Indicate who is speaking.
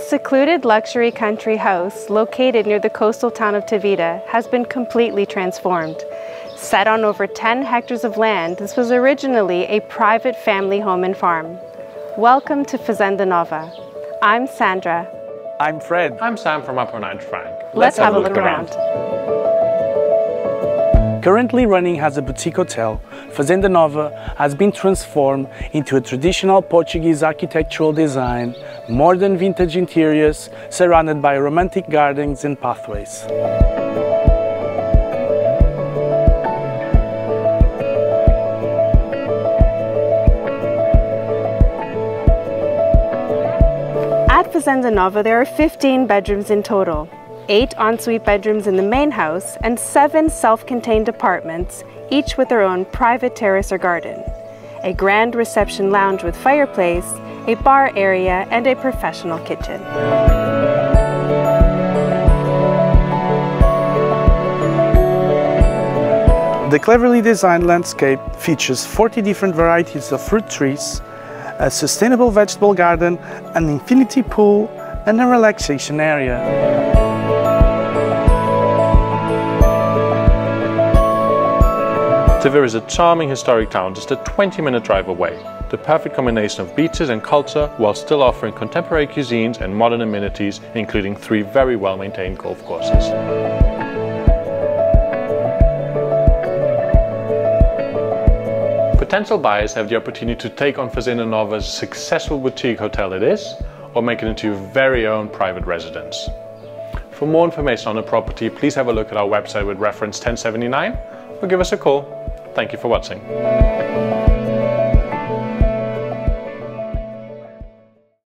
Speaker 1: This secluded luxury country house, located near the coastal town of Tavira, has been completely transformed. Set on over 10 hectares of land, this was originally a private family home and farm. Welcome to Fazenda Nova. I'm Sandra.
Speaker 2: I'm Fred.
Speaker 3: I'm Sam from Mapro and Frank.
Speaker 1: Let's have a look around.
Speaker 2: Currently running as a boutique hotel, Fazenda Nova has been transformed into a traditional Portuguese architectural design, modern vintage interiors, surrounded by romantic gardens and pathways.
Speaker 1: At Fazenda Nova, there are 15 bedrooms in total. 8 ensuite bedrooms in the main house and 7 self-contained apartments, each with their own private terrace or garden. A grand reception lounge with fireplace, a bar area, and a professional kitchen.
Speaker 2: The cleverly designed landscape features 40 different varieties of fruit trees, a sustainable vegetable garden, an infinity pool, and a relaxation area.
Speaker 3: Tavira is a charming historic town just a 20-minute drive away. The perfect combination of beaches and culture while still offering contemporary cuisines and modern amenities, including 3 very well-maintained golf courses. Potential buyers have the opportunity to take on Fazenda Nova's successful boutique hotel it is, or make it into your very own private residence. For more information on the property, please have a look at our website with reference 1079 or give us a call. Thank you for watching.